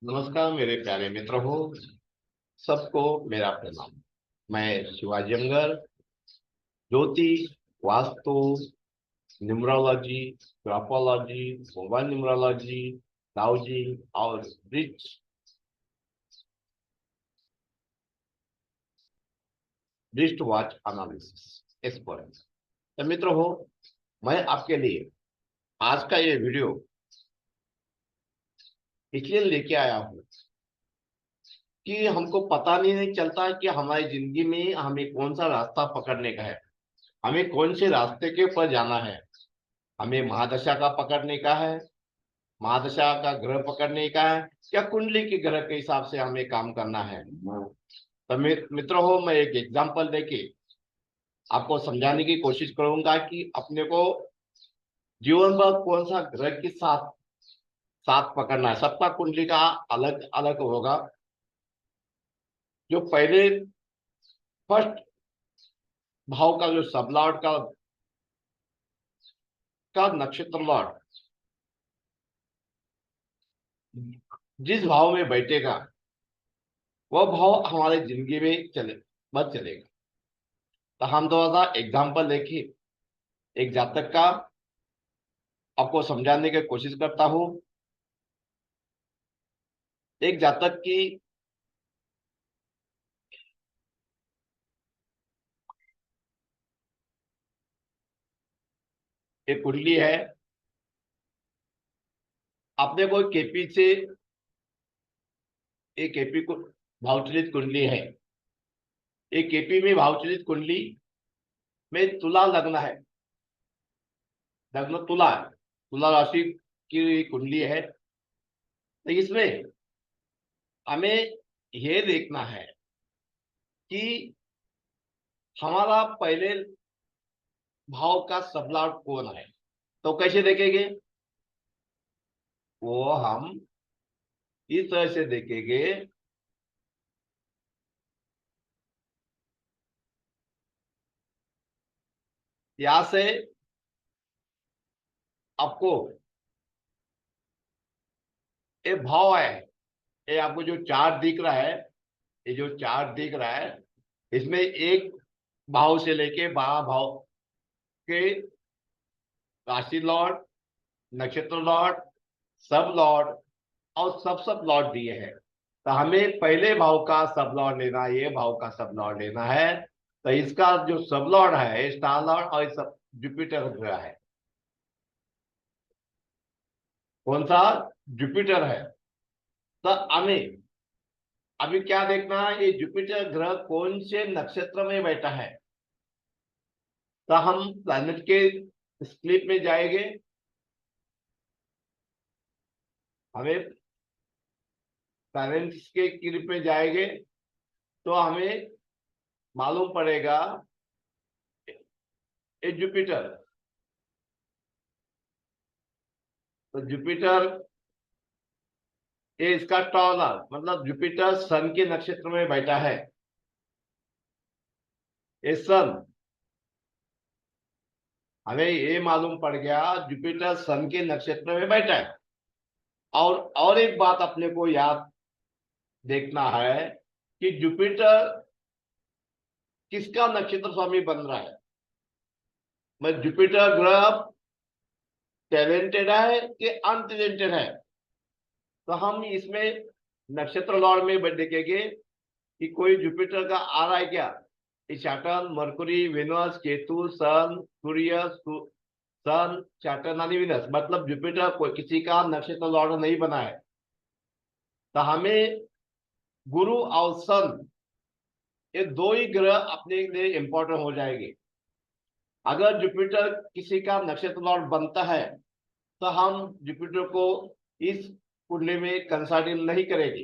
नमस्कार मेरे प्यारे मित्र हो। सबको मेरा प्रणाम। मैं शिवाजी अंगर, ज्योतिष, vastu, numerology, graphology, mobile numerology, dowsing और रिस्ट वॉच एनालिसिस एक्सपर्ट। तो मित्र हो, मैं आपके लिए आज का ये वीडियो इसलिए लेके आया हूँ कि हमको पता नहीं चलता कि हमारी जिंदगी में हमें कौन सा रास्ता पकड़ने का है, हमें कौन से रास्ते के ऊपर जाना है। हमें महादशा का पकड़ने का है, महादशा का ग्रह पकड़ने का है, या कुंडली के ग्रह के हिसाब से हमें काम करना है। तो मित्र हो, मैं एक एग्जांपल देके आपको समझाने की कोशिश करूंगा कि अपने को जीवन भर कौन सा ग्रह के साथ साथ पकड़ना है। सबका कुंडली का अलग अलग होगा। जो पहले फर्स्ट भाव का जो सब लॉर्ड का नक्षत्र लॉर्ड जिस भाव में बैठेगा, वह भाव हमारे जिंदगी में बच चलेगा। तो हम थोड़ा सा एग्जाम्पल लेके एक जातक का आपको समझाने की कोशिश करता हूँ। एक जातक की एक कुंडली है। अपने को केपी से एक केपी को भावचलित कुंडली है। एक केपी में भावचलित कुंडली में तुला लग्न है। लग्न तुला है, तुला राशि की कुंडली है। तो इसमें हमें यह देखना है कि हमारा पहले भाव का सबलॉर्ड कौन है। तो कैसे देखेंगे वो, हम इस तरह से देखेंगे। यहां से आपको एक भाव है। ये आपको जो चार्ट दिख रहा है, ये जो चार्ट दिख रहा है, इसमें एक भाव से लेके 12 भाव के राशि लॉर्ड, नक्षत्र लॉर्ड, सब लॉर्ड और सब लॉर्ड दिए हैं। तो हमें पहले भाव का सब लॉर्ड लेना है, ये भाव का सब लॉर्ड लेना है। तो इसका जो सब लॉर्ड है स्टार लॉर्ड और सब जुपिटर ग्रह है। कौन सा? जुपिटर है। तो हमें अभी क्या देखना है, ये जुपिटर ग्रह कौन से नक्षत्र में बैठा है। तो हम प्लैनेट के स्क्लिप में जाएंगे। हमें प्लैनेट्स के क्लिप में जाएंगे तो हमें मालूम पड़ेगा ये जुपिटर। तो जुपिटर ये इसका टॉर्नर मतलब जुपिटर सन के नक्षत्र में बैठा है। ये सन, हमें ये मालूम पड़ गया जुपिटर सन के नक्षत्र में बैठा है। और एक बात अपने को याद देखना है कि जुपिटर किसका नक्षत्र स्वामी बन रहा है। मैं जुपिटर ग्रह टैलेंटेड है कि अनटैलेंटेड है। तो हम इसमें नक्षत्र लॉर्ड में देखेंगे कि कोई जुपिटर का आ रहा है क्या। सैटर्न, मरकुरी, वेनस, केतु, सन, सूर्य, सन, सैटर्न यानी विनस, मतलब जुपिटर कोई किसी का नक्षत्र लॉर्ड नहीं बना है। तो हमें गुरु और सन, ये दो ही ग्रह अपने लिए इंपॉर्टेंट हो जाएंगे। अगर जुपिटर किसी का नक्षत्र लॉर्ड बनता है तो हम जुपिटर को इस कुंडली में कंसल्ट नहीं करेंगे।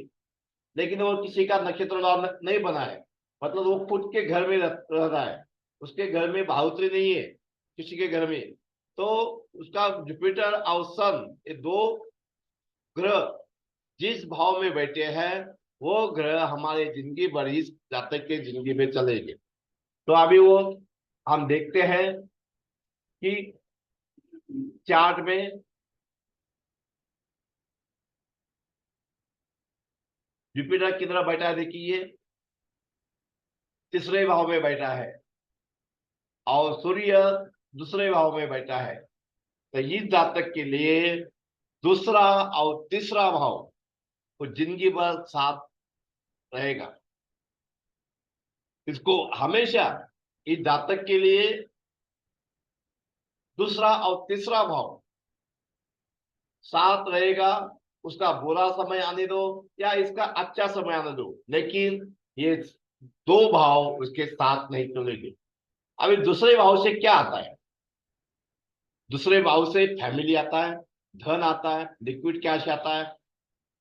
लेकिन वो किसी का नक्षत्र लॉर्ड नहीं बना है, मतलब वो खुद के घर में रह रहा है, उसके घर में भावत्री नहीं है किसी के घर में। तो उसका जुपिटर और सन, ये दो ग्रह जिस भाव में बैठे हैं, वो ग्रह हमारे जिंदगी भर इस जातक के जिंदगी में चलेंगे। तो अभी वो हम देखते हैं कि चार्ट में जुपिटर किधर बैठा है देखिए, तीसरे भाव में बैठा है, और सूर्य दूसरे भाव में बैठा है। तो इस जातक के लिए दूसरा और तीसरा भाव वो जिंदगी भर साथ रहेगा। इसको हमेशा इस जातक के लिए दूसरा और तीसरा भाव साथ रहेगा। उसका बुरा समय आने दो या इसका अच्छा समय आने दो, लेकिन ये दो भाव उसके साथ नहीं चलेंगे। अभी दूसरे भाव से क्या आता है? दूसरे भाव से फैमिली आता है, धन आता है, लिक्विड कैश आता है,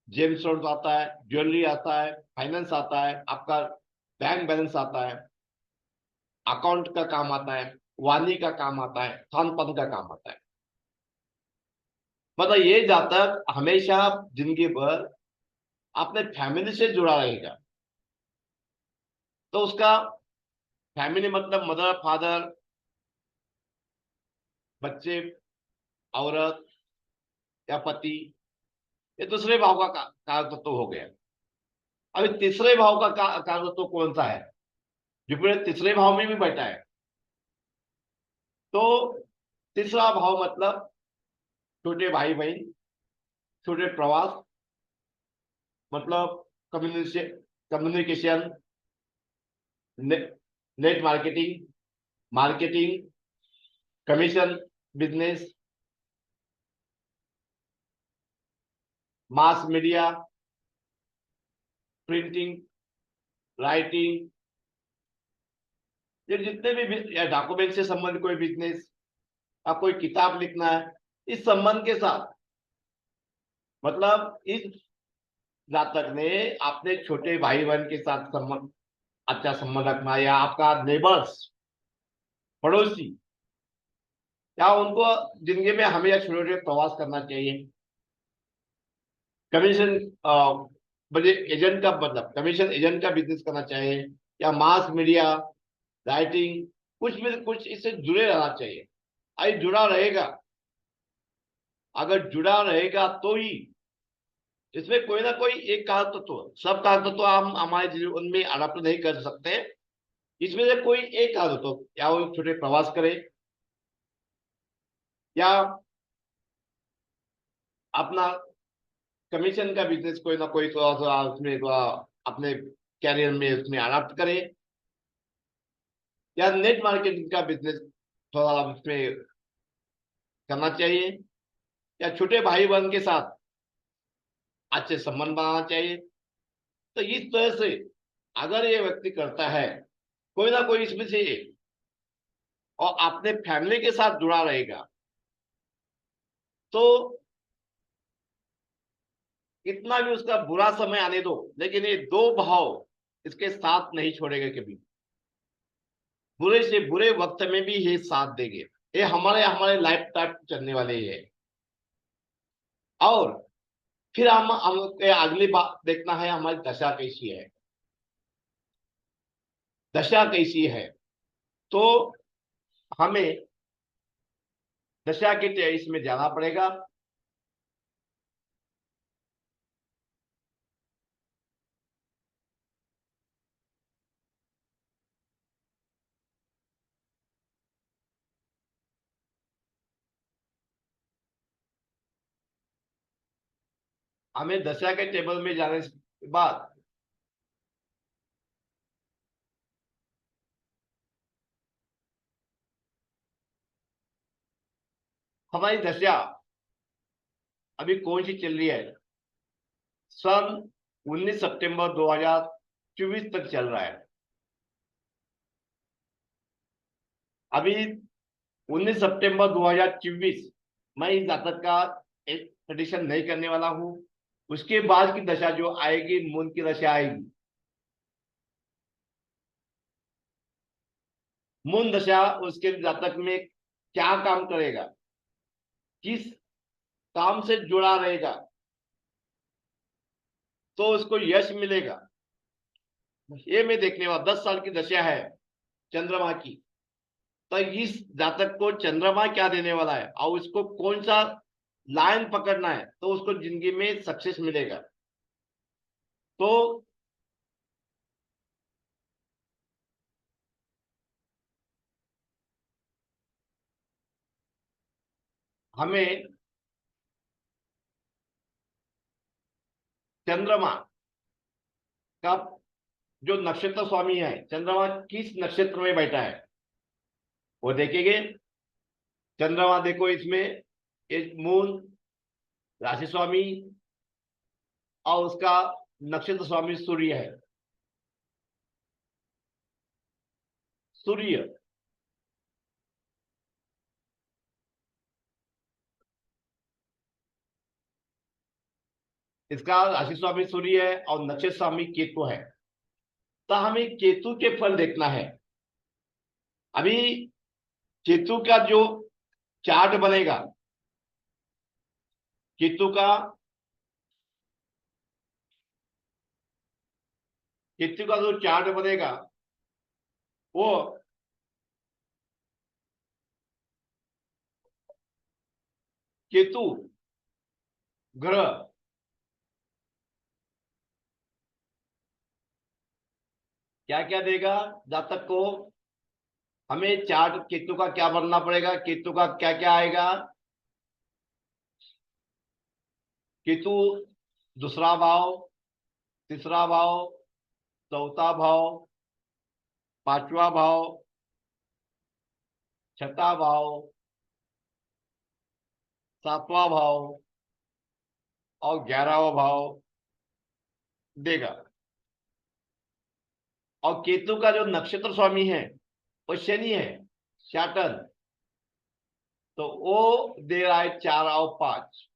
जेम्स आता है, ज्वेलरी आता है, फाइनेंस आता है, आपका बैंक बैलेंस आता है, अकाउंट का काम आता है, वाणी का काम आता है, खान पान का काम आता है। मतलब ये जातक हमेशा जिंदगी भर अपने फैमिली से जुड़ा रहेगा। तो उसका फैमिली मतलब मदर फादर, बच्चे, औरत या पति, ये दूसरे भाव का कारक तत्व हो गया। अभी तीसरे भाव का कारक तत्व कौन सा है? जुपिटर तीसरे भाव में भी बैठा है। तो तीसरा भाव मतलब छोटे भाई बहन, छोटे प्रवास, मतलब communication, communication, net marketing, marketing, commission business, mass media, printing, writing, ये जितने भी या डॉक्यूमेंट से संबंधित कोई बिजनेस, आप कोई किताब लिखना है, इस संबंध के साथ, मतलब इस जातक ने अपने छोटे भाई बहन के साथ संबंध, अच्छा संबंध रखना, या आपका नेबर्स, पड़ोसी, या उनको जिंदगी में हमेशा छोटे छोटे प्रवास करना चाहिए। कमीशन एजेंट का मतलब कमीशन एजेंट का बिजनेस करना चाहिए, या मास मीडिया, राइटिंग, कुछ भी कुछ इससे जुड़े रहना चाहिए। आई जुड़ा रहेगा, अगर जुड़ा रहेगा तो ही इसमें कोई ना कोई एक कारक तत्व, सब कारक तत्व हम हमारे जीवन में अडॉप्ट नहीं कर सकते। इसमें से कोई एक कारक तत्व, या वो छोटे प्रवास करे, या अपना कमीशन का बिजनेस कोई ना कोई थोड़ा सा उसमें थोड़ा अपने कैरियर में उसमें अडॉप्ट करे, या नेट मार्केटिंग का बिजनेस थोड़ा उसमें करना चाहिए, या छोटे भाई बहन के साथ अच्छे संबंध बनाना चाहिए। तो इस तरह से अगर ये व्यक्ति करता है कोई ना कोई इसमें से एक, और अपने फैमिली के साथ जुड़ा रहेगा, तो कितना भी उसका बुरा समय आने दो, लेकिन ये दो भाव इसके साथ नहीं छोड़ेगा कभी। बुरे से बुरे वक्त में भी ये साथ देंगे। ये हमारे हमारे लाइफ टाइम चलने वाले ही है। और फिर हम अगली बात देखना है, हमारी दशा कैसी है। दशा कैसी है, तो हमें दशा के 23 में जाना पड़ेगा। हमें दशा के टेबल में जाने के बाद हमारी दशा अभी कौन सी चल रही है, सन 19 सितंबर 2024 तक चल रहा है। अभी 19 सितंबर 2024 मैं इस जातक का एक प्रेडिक्शन नहीं करने वाला हूं। उसके बाद की दशा जो आएगी, मून की दशा आएगी। मून दशा उसके जातक में क्या काम करेगा, किस काम से जुड़ा रहेगा, तो उसको यश मिलेगा, ये मैं देखने वाला। 10 साल की दशा है चंद्रमा की, तो इस जातक को चंद्रमा क्या देने वाला है और उसको कौन सा लाइन पकड़ना है, तो उसको जिंदगी में सक्सेस मिलेगा। तो हमें चंद्रमा का जो नक्षत्र स्वामी है, चंद्रमा किस नक्षत्र में बैठा है वो देखेंगे। चंद्रमा देखो, इसमें एक मून राशि स्वामी और उसका नक्षत्र स्वामी सूर्य है। सूर्य इसका राशि स्वामी सूर्य है और नक्षत्र स्वामी केतु है। तो हमें केतु के फल देखना है। अभी केतु का जो चार्ट बनेगा, केतु का केतु का जो चार्ट बनेगा वो केतु ग्रह क्या क्या देगा जातक को। हमें चार्ट केतु का क्या बनना पड़ेगा, केतु का क्या क्या आएगा। केतु दूसरा भाव, तीसरा भाव, चौथा भाव, पांचवा भाव, छठा भाव, सातवां भाव और 11वां भाव देगा। और केतु का जो नक्षत्र स्वामी है वो शनि है, सैटर्न। तो वो दे रहा है 4 और 5।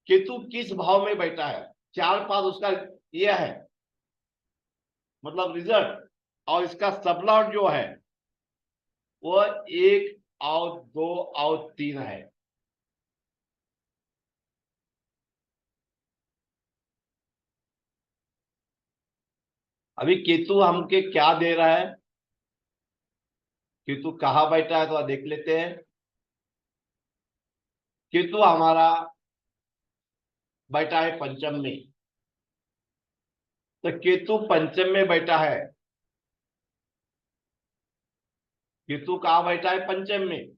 केतु किस भाव में बैठा है, 4 5 उसका यह है मतलब रिजल्ट। और इसका सबलॉट जो है वो 1 और 2 और 3 है। अभी केतु हमके क्या दे रहा है, केतु कहाँ बैठा है तो देख लेते हैं। केतु हमारा बैठा है पंचम में। तो केतु पंचम में बैठा है, केतु कहाँ बैठा है पंचम में।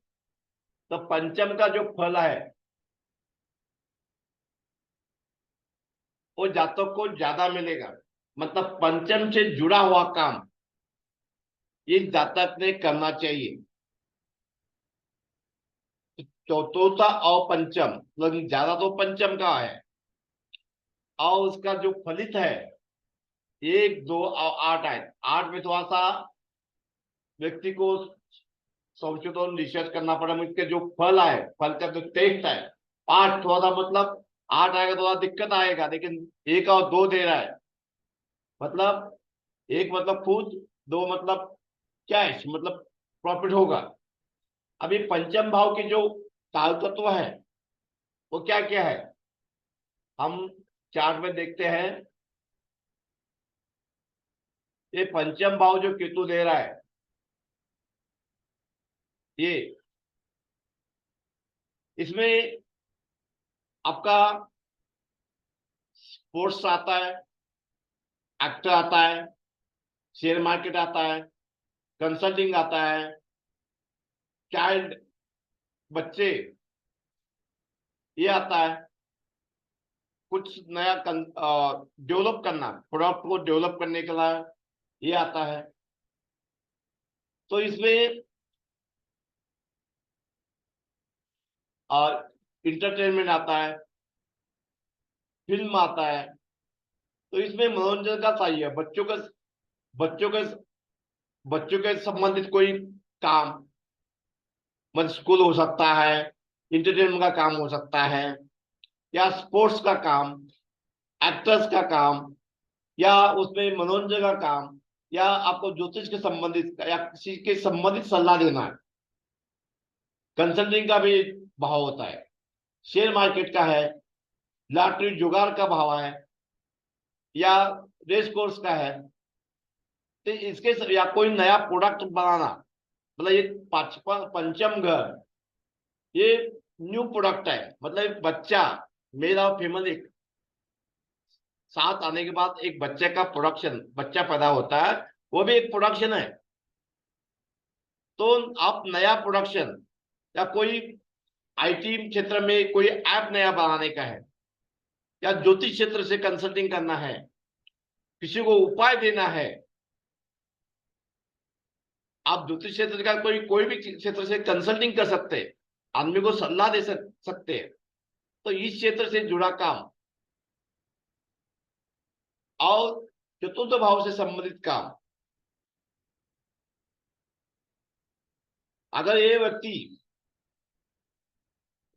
तो पंचम का जो फल है वो जातक को ज्यादा मिलेगा। मतलब पंचम से जुड़ा हुआ काम ये जातक ने करना चाहिए। चौथा और पंचम मतलब ज्यादा तो पंचम का है। और उसका जो फलित है 1 2 और 8 है। 8 में थोड़ा सा व्यक्ति को संशोधन रिसर्च करना पड़ा। इसके जो फल आए, फल का जो टेस्ट है 8 थोड़ा सा मतलब 8 आएगा थोड़ा दिक्कत आएगा। लेकिन 1 और 2 दे रहा है मतलब 1 मतलब खुद, 2 मतलब कैश मतलब प्रॉफिट होगा। अभी पंचम भाव के जो काल तत्व है वो क्या क्या है हम चार्ट में देखते हैं। ये पंचम भाव जो केतु दे रहा है ये, इसमें आपका स्पोर्ट्स आता है, एक्टर आता है, शेयर मार्केट आता है, कंसल्टिंग आता है, चाइल्ड बच्चे ये आता है। कुछ नया डेवलप करना, प्रोडक्ट को डेवलप करने के लिए ये आता है। तो इसमें इंटरटेनमेंट आता है, फिल्म आता है। तो इसमें मनोरंजन का चाहिए बच्चों के बच्चों के संबंधित कोई काम, मतलब स्कूल हो सकता है, इंटरटेनमेंट का काम हो सकता है, या स्पोर्ट्स का काम, एक्टर्स का काम, या उसमें मनोरंजन का काम, या आपको ज्योतिष के संबंधित या किसी के संबंधित सलाह देना है। कंसल्टिंग का भी भाव होता है, शेयर मार्केट का है, लॉटरी जुगाड़ का भाव है, या रेस कोर्स का है। तो इसके या कोई नया प्रोडक्ट बनाना, मतलब ये पंचम घर ये न्यू प्रोडक्ट है। मतलब एक बच्चा मेल और फीमेल एक साथ आने के बाद एक बच्चे का प्रोडक्शन, बच्चा पैदा होता है, वो भी एक प्रोडक्शन है। तो आप नया प्रोडक्शन या कोई आईटी क्षेत्र में कोई ऐप नया बनाने का है, या ज्योतिष क्षेत्र से कंसल्टिंग करना है, किसी को उपाय देना है, आप ज्योतिष क्षेत्र का कोई कोई भी क्षेत्र से कंसल्टिंग कर सकते हैं, आदमी को सलाह दे सकते हैं। तो इस क्षेत्र से जुड़ा काम और चतुर्थ भाव से संबंधित काम, अगर ये व्यक्ति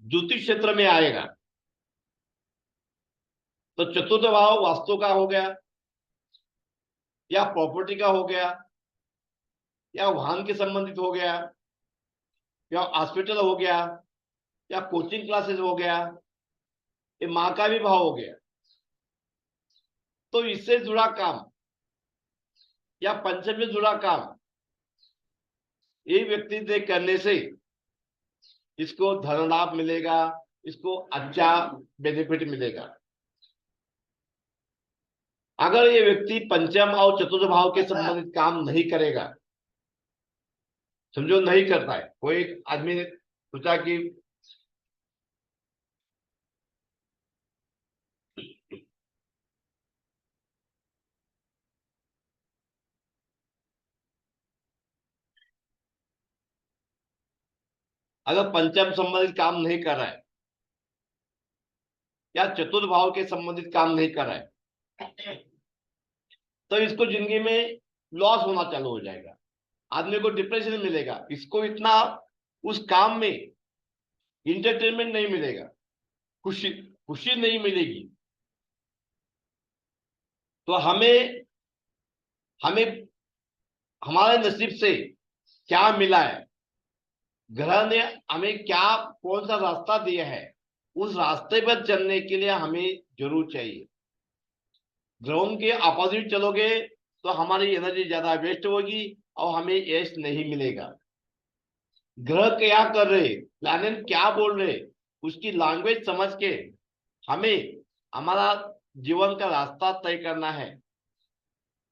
ज्योतिष क्षेत्र में आएगा तो चतुर्थ भाव वास्तु का हो गया, या प्रॉपर्टी का हो गया, या वाहन के संबंधित हो गया, या हॉस्पिटल हो गया, या कोचिंग क्लासेस हो गया, ये माँ का भी भाव हो गया। तो इससे जुड़ा काम या पंचम से जुड़ा काम ये व्यक्ति से करने से इसको धन लाभ मिलेगा, इसको अच्छा बेनिफिट मिलेगा। अगर ये व्यक्ति पंचम और चतुर्थ भाव के संबंधित काम नहीं करेगा, समझो नहीं करता है, कोई आदमी ने सोचा कि अगर पंचम संबंधित काम नहीं कर रहा है या चतुर्थ भाव के संबंधित काम नहीं कर रहा है, तो इसको जिंदगी में लॉस होना चालू हो जाएगा, आदमी को डिप्रेशन मिलेगा, इसको इतना उस काम में इंटरटेनमेंट नहीं मिलेगा, खुशी खुशी नहीं मिलेगी। तो हमें हमें हमारे नसीब से क्या मिला है, ग्रह ने हमें क्या कौन सा रास्ता दिया है, उस रास्ते पर चलने के लिए हमें जरूर चाहिए। ग्रहों के अपोजिट चलोगे तो हमारी एनर्जी ज्यादा वेस्ट होगी और हमें यश नहीं मिलेगा। ग्रह क्या कर रहे, प्लैनेट क्या बोल रहे, उसकी लैंग्वेज समझ के हमें हमारा जीवन का रास्ता तय करना है।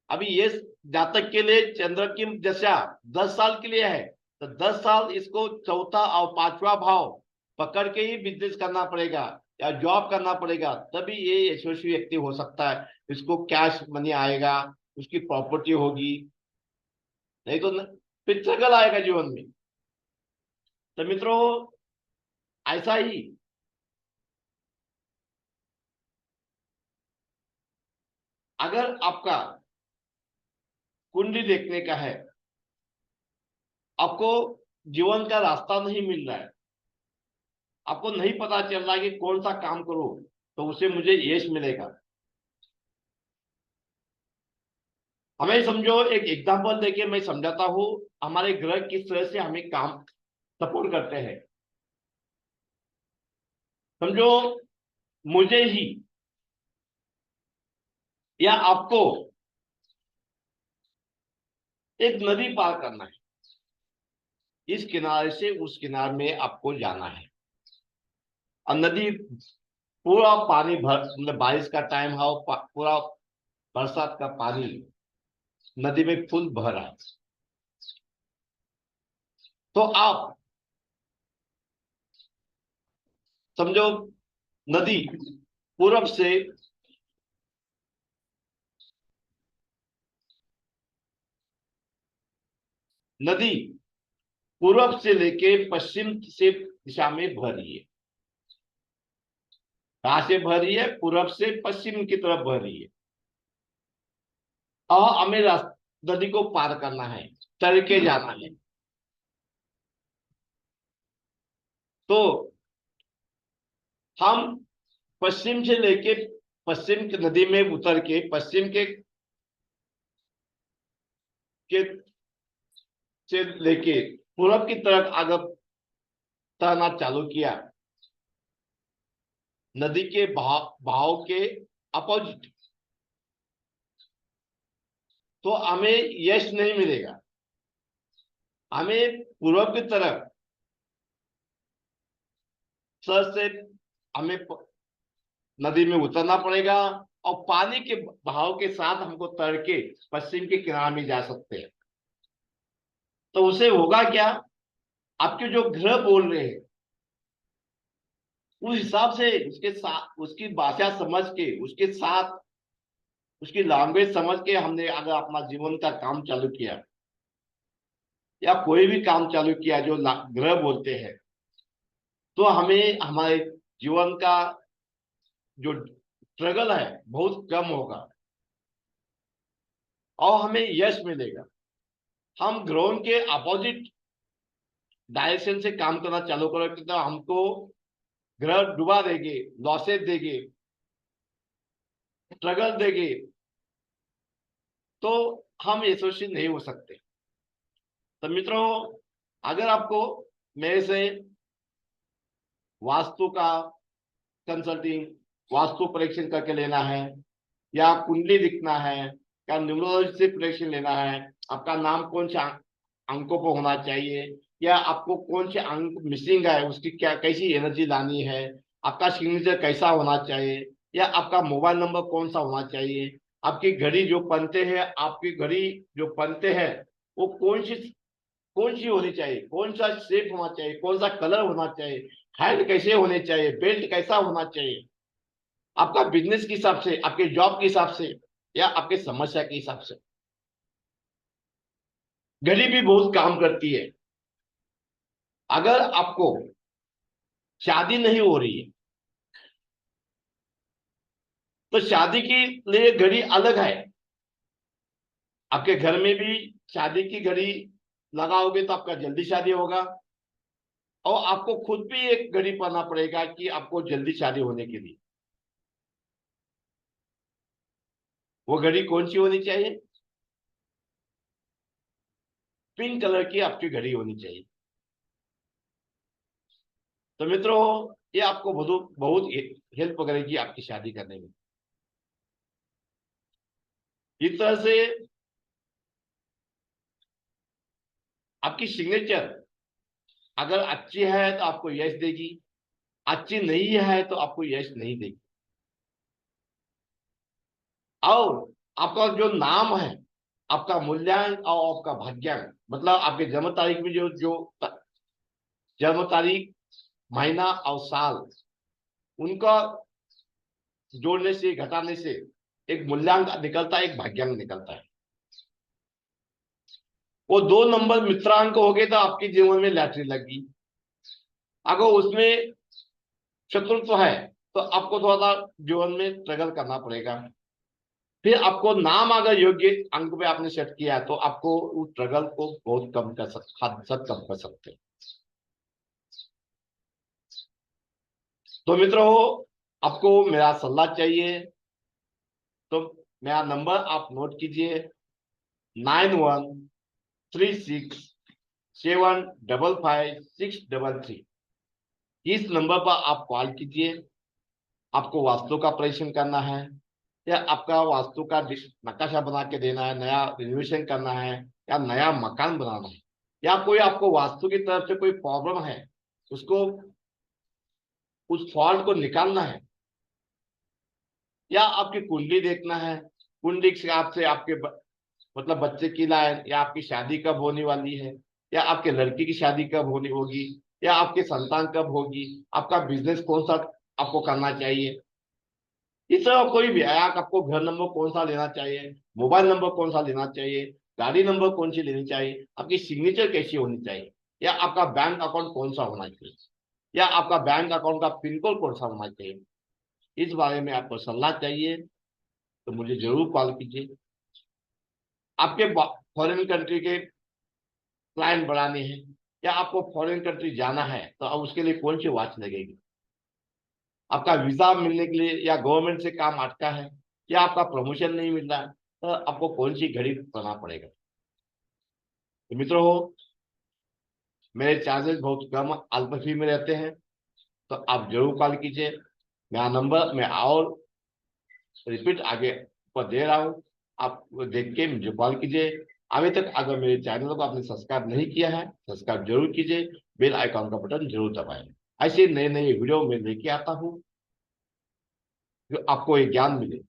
अभी ये जातक के लिए चंद्र की दशा 10 साल के लिए है, तो 10 साल इसको चौथा और पांचवा भाव पकड़ के ही बिजनेस करना पड़ेगा या जॉब करना पड़ेगा, तभी ये यशस्वी व्यक्ति हो सकता है। इसको कैश मनी आएगा, उसकी प्रॉपर्टी होगी, नहीं तो फिर स्ट्रगल आएगा जीवन में। तो मित्रों, ऐसा ही अगर आपका कुंडली देखने का है, आपको जीवन का रास्ता नहीं मिल रहा है, आपको नहीं पता चल रहा कि कौन सा काम करूं तो उसे मुझे यश मिलेगा, हमें समझो एक एग्जांपल देके मैं समझाता हूं हमारे ग्रह किस तरह से हमें काम सपोर्ट करते हैं। समझो मुझे ही या आपको एक नदी पार करना है, इस किनारे से उस किनारे में आपको जाना है, और नदी पूरा पानी भर, मतलब बारिश का टाइम है, पूरा बरसात का पानी नदी में फुल भर रहा है। तो आप समझो नदी पूरब से नदी पूरब से लेके पश्चिम से दिशा में बह रही है। कहां से बह रही है? पूरब से पश्चिम की तरफ बह रही है, और हमें नदी को पार करना है, चल के जाना है। तो हम पश्चिम से लेके पश्चिम की नदी में उतर के पश्चिम के से लेके पूरब की तरफ आगे तैरना चालू किया, नदी के बहाव के अपोजिट, तो हमें यश नहीं मिलेगा। हमें पूर्व की तरफ सर से हमें नदी में उतरना पड़ेगा और पानी के बहाव के साथ हमको तैर के पश्चिम के किनारे में जा सकते हैं। तो उसे होगा क्या, आपके जो ग्रह बोल रहे हैं उस हिसाब से उसके साथ उसकी भाषा समझ के उसके साथ उसकी लैंग्वेज समझ के हमने अगर अपना जीवन का काम चालू किया या कोई भी काम चालू किया जो ग्रह बोलते हैं, तो हमें हमारे जीवन का जो स्ट्रगल है बहुत कम होगा और हमें यश मिलेगा। हम ग्रहों के अपोजिट डायरेक्शन से काम करना चालू करेंगे तो हमको ग्रह डुबा देंगे, लॉसेस देंगे, स्ट्रगल देंगे, तो हम यशस्वी नहीं हो सकते। तो मित्रों, अगर आपको मेरे से वास्तु का कंसल्टिंग, वास्तु परीक्षण करके लेना है या कुंडली दिखना है या न्यूमरोलॉजी से परीक्षण लेना है, आपका नाम कौन से अंकों पर होना चाहिए या आपको कौन से अंक मिसिंग है उसकी क्या कैसी एनर्जी लानी है, आपका सिग्नेचर कैसा होना चाहिए या आपका मोबाइल नंबर कौन सा होना चाहिए, आपकी घड़ी जो पहनते हैं, आपकी घड़ी जो पहनते हैं वो कौन सी होनी चाहिए, कौन सा शेप होना चाहिए, कौन सा कलर होना चाहिए, हैंड कैसे होने चाहिए, बेल्ट कैसा होना चाहिए, आपका बिजनेस के हिसाब से, आपके जॉब के हिसाब से या आपके समस्या के हिसाब से। घड़ी भी बहुत काम करती है। अगर आपको शादी नहीं हो रही है तो शादी के लिए घड़ी अलग है। आपके घर में भी शादी की घड़ी लगाओगे तो आपका जल्दी शादी होगा और आपको खुद भी एक घड़ी पाना पड़ेगा कि आपको जल्दी शादी होने के लिए। वो घड़ी कौन सी होनी चाहिए? पिंक कलर की आपकी घड़ी होनी चाहिए। तो मित्रों, ये आपको बहुत बहुत हेल्प करेगी आपकी शादी करने में। इस तरह से आपकी सिग्नेचर अगर अच्छी है तो आपको यश देगी, अच्छी नहीं है तो आपको यश नहीं देगी। और आपका जो नाम है, आपका मूल्यांक और आपका भाग्यांक, मतलब आपके जन्म तारीख में जो जो जन्म तारीख, महीना और साल, उनका जोड़ने से घटाने से एक मूल्यांक निकलता है, एक भाग्यांक निकलता है। वो दो नंबर मित्रांक हो गए तो आपके जीवन में लैटरी लगी। अगर उसमें शत्रुत्व है तो आपको थोड़ा सा जीवन में स्ट्रगल करना पड़ेगा। फिर आपको नाम अगर योग्य अंक पे आपने सेट किया तो आपको उस स्ट्रगल को बहुत कम कर सकते, हद तक कम कर सकते हैं। तो मित्रों, आपको मेरा सलाह चाहिए तो मेरा नंबर आप नोट कीजिए, 9136755633। इस नंबर पर आप कॉल कीजिए। आपको वास्तु का परीक्षण करना है या आपका वास्तु का नकाशा बना के देना है, नया रिनोवेशन करना है या नया मकान बनाना है या कोई आपको वास्तु की तरफ से कोई प्रॉब्लम है, उसको उस फॉल्ट को निकालना है या आपकी कुंडली देखना है, कुंडली के हिसाब से आपके मतलब बच्चे की लाइन या आपकी शादी कब होने वाली है या आपके लड़की की शादी कब होनी होगी या आपके संतान कब होगी, आपका बिजनेस कौन सा आपको करना चाहिए, इस तरह कोई भी आया आपको घर नंबर कौन सा लेना चाहिए, मोबाइल नंबर कौन सा लेना चाहिए, गाड़ी नंबर कौन सी लेनी चाहिए, आपकी सिग्नेचर कैसी होनी चाहिए या आपका बैंक अकाउंट कौन सा होना चाहिए या आपका बैंक अकाउंट का पिन कोड कौन सा होना चाहिए, इस बारे में आपको सलाह चाहिए तो मुझे जरूर कॉल कीजिए। आपके फॉरेन कंट्री के क्लाइंट बढ़ाने हैं या आपको फॉरेन कंट्री जाना है तो अब उसके लिए कौन सी वॉच लगेगी, आपका वीजा मिलने के लिए या गवर्नमेंट से काम अटका है या आपका प्रमोशन नहीं मिल रहा है तो आपको कौन सी घड़ी बनाना पड़ेगा। तो मित्रों, मेरे चार्जेस बहुत कम अल्प फी में रहते हैं, तो आप जरूर कॉल कीजिए। मेरा नंबर मैं और रिपीट आगे पर दे रहा हूँ, आप देख के मुझे कॉल कीजिए। अभी तक अगर मेरे चैनल को आपने सब्सक्राइब नहीं किया है, सब्सक्राइब जरूर कीजिए, बेल आइकॉन का बटन जरूर दबाएं। ऐसे नए नए वीडियो में लेके आता हूँ। जो आपको ये ज्ञान मिले।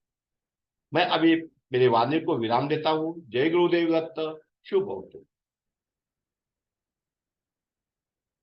मैं अभी मेरे वाणी को विराम देता हूँ। जय गुरुदेव दत्त। शुभ हो।